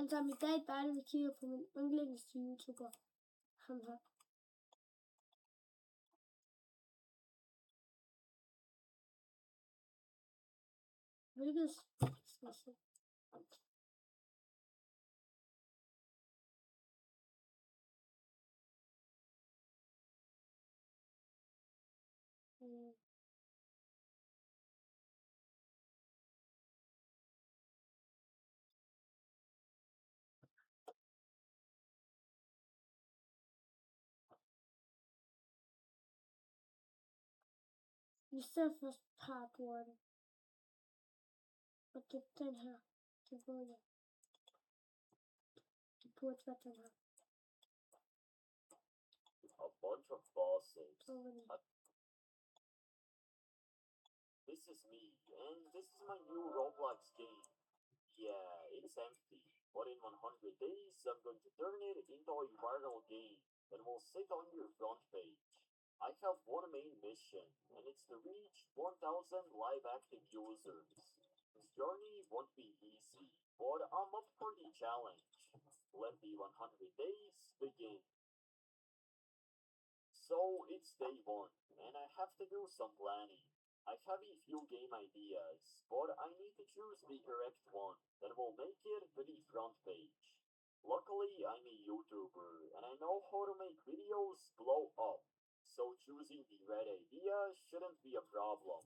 Altså, i dag der er det, vi kigger på min yndlings-YouTuber. Ham her. Hvilket skal jeg se? Vi ser først part 1. Og det er den her. Det burde være den her. A bunch of bosses. This is me, and this is my new Roblox game. Yeah, it's empty, but in 100 days, I'm going to turn it into a viral game that will sit on your front page. I have one main mission, and it's to reach 1,000 live active users. This journey won't be easy, but I'm up for the challenge. Let the 100 days begin. So it's day 1, and I have to do some planning. I have a few game ideas, but I need to choose the correct one that will make it to the front page. Luckily, I'm a YouTuber, and I know how to make videos blow up, so choosing the right idea shouldn't be a problem.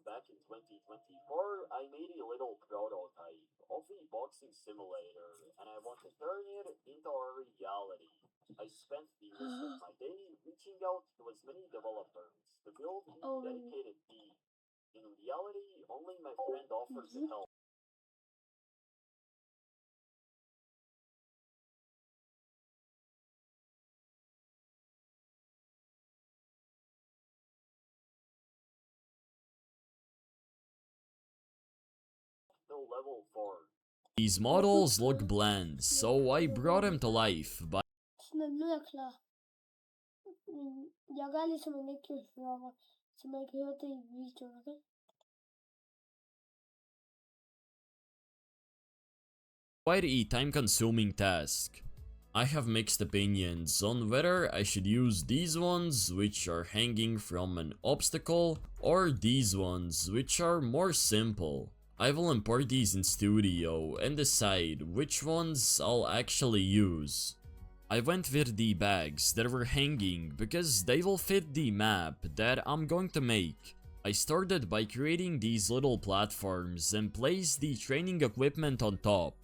Back in 2024, I made a little prototype of a boxing simulator, and I want to turn it into a reality. I spent the rest of my day reaching out to as many developers to build a dedicated team. In reality, only my friend offered to help. To level 4. These models look bland, so I brought them to life by Nu er jeg klar. Jeg gør ligesom en ikke-server, så man kan høre det i videoen, okay? quite a time-consuming task. I have mixed opinions on whether I should use these ones which are hanging from an obstacle or these ones which are more simple. I will import these in Studio and decide which ones I'll actually use. I went with the bags that were hanging because they will fit the map that I'm going to make. I started by creating these little platforms and placed the training equipment on top.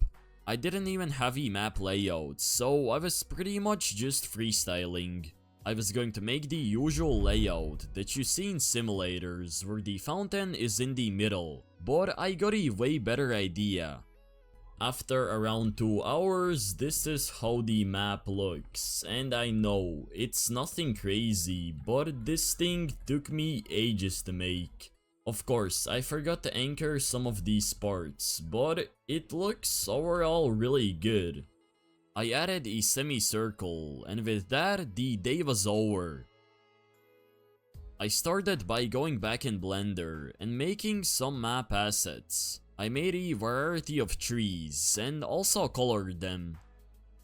I didn't even have a map layout, so I was pretty much just freestyling. I was going to make the usual layout that you see in simulators where the fountain is in the middle, but I got a way better idea. After around 2 hours, this is how the map looks, and I know, it's nothing crazy, but this thing took me ages to make. Of course, I forgot to anchor some of these parts, but it looks overall really good. I added a semicircle, and with that, the day was over. I started by going back in Blender and making some map assets. I made a variety of trees and also colored them.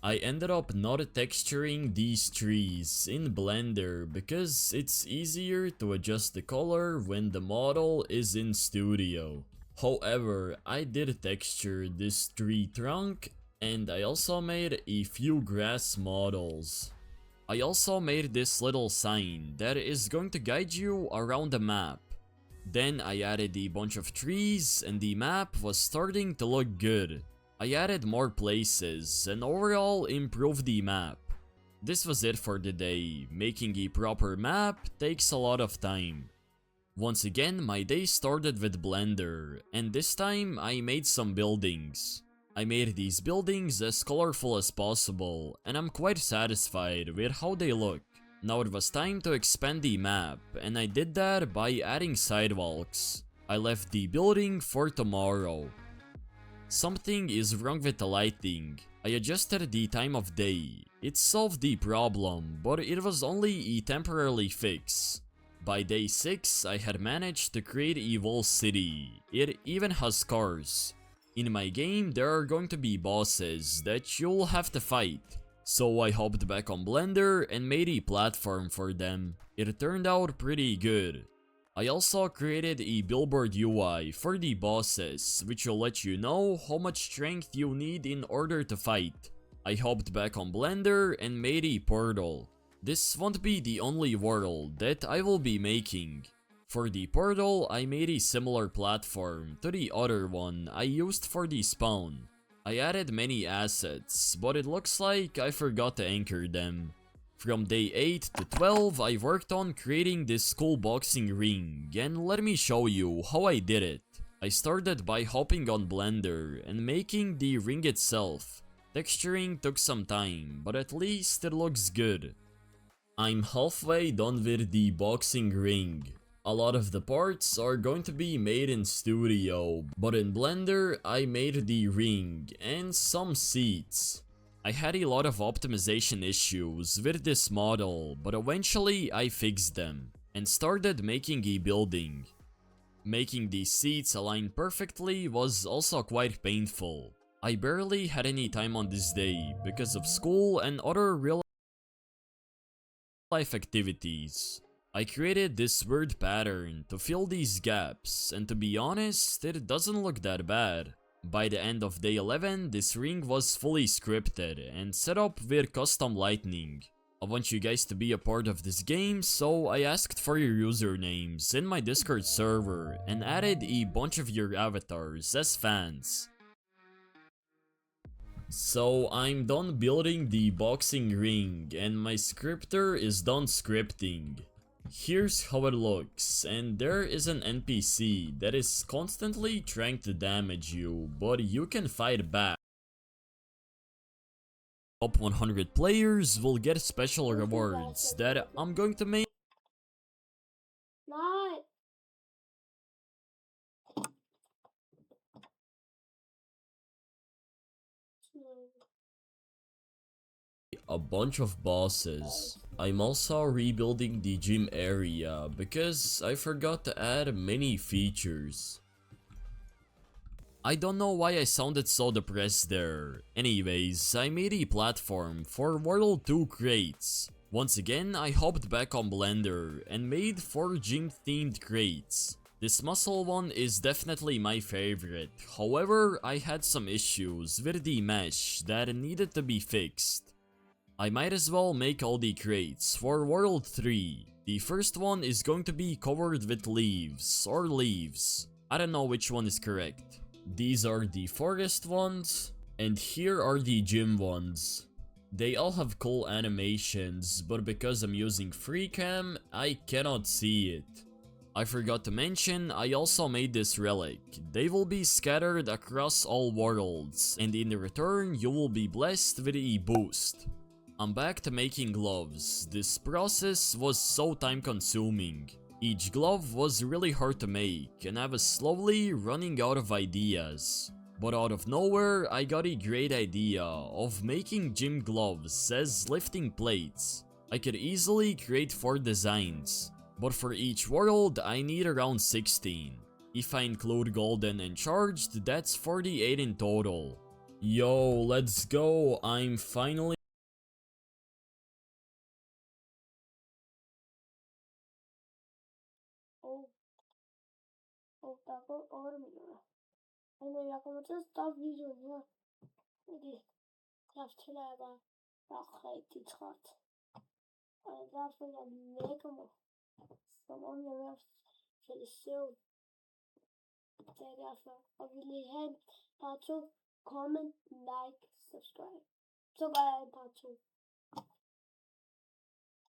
I ended up not texturing these trees in Blender because it's easier to adjust the color when the model is in Studio. However, I did texture this tree trunk, and I also made a few grass models. I also made this little sign that is going to guide you around the map. Then I added a bunch of trees and the map was starting to look good. I added more places and overall improved the map. This was it for the day. Making a proper map takes a lot of time. Once again, my day started with Blender, and this time I made some buildings. I made these buildings as colorful as possible, and I'm quite satisfied with how they look. Now it was time to expand the map, and I did that by adding sidewalks. I left the building for tomorrow. Something is wrong with the lighting. I adjusted the time of day. It solved the problem, but it was only a temporary fix. By day 6, I had managed to create a whole city. It even has cars. In my game, there are going to be bosses that you'll have to fight. So I hopped back on Blender and made a platform for them. It turned out pretty good. I also created a billboard UI for the bosses, which will let you know how much strength you need in order to fight. I hopped back on Blender and made a portal. This won't be the only world that I will be making. For the portal, I made a similar platform to the other one I used for the spawn. I added many assets, but it looks like I forgot to anchor them. From day 8 to 12, I worked on creating this cool boxing ring, and let me show you how I did it. I started by hopping on Blender and making the ring itself. Texturing took some time, but at least it looks good. I'm halfway done with the boxing ring. A lot of the parts are going to be made in Studio, but in Blender I made the ring and some seats. I had a lot of optimization issues with this model, but eventually I fixed them and started making a building. Making these seats align perfectly was also quite painful. I barely had any time on this day because of school and other real life activities. I created this weird pattern to fill these gaps, and to be honest, it doesn't look that bad. By the end of day 11, this ring was fully scripted and set up with custom lighting. I want you guys to be a part of this game, so I asked for your usernames in my Discord server and added a bunch of your avatars as fans. So I'm done building the boxing ring and my scripter is done scripting. Here's how it looks, and there is an NPC that is constantly trying to damage you, but you can fight back. Top 100 players will get special rewards that I'm going to make. Not. A bunch of bosses. I'm also rebuilding the gym area because I forgot to add many features. I don't know why I sounded so depressed there. Anyways, I made a platform for World 2 crates. Once again, I hopped back on Blender and made 4 gym themed crates. This muscle one is definitely my favorite. However, I had some issues with the mesh that needed to be fixed. I might as well make all the crates for World 3. The first one is going to be covered with leaves, or leaves. I don't know which one is correct. These are the forest ones, and here are the gym ones. They all have cool animations, but because I'm using FreeCam, I cannot see it. I forgot to mention, I also made this relic. They will be scattered across all worlds, and in return, you will be blessed with a boost. I'm back to making gloves. This process was so time consuming. Each glove was really hard to make, and I was slowly running out of ideas. But out of nowhere, I got a great idea of making gym gloves as lifting plates. I could easily create 4 designs, but for each world I need around 16. If I include golden and charged, that's 48 in total. Yo, let's go, I'm finally Taco ormia. Anyway, jag kommer att stoppa videon här. Det kraftläge. Jag är riktigt trött. Och därför jag lägger mig. Som om jag var för sömn. Det är därför. Och vill ni ha en part 2? Comment, like, subscribe. Så går jag en part 2.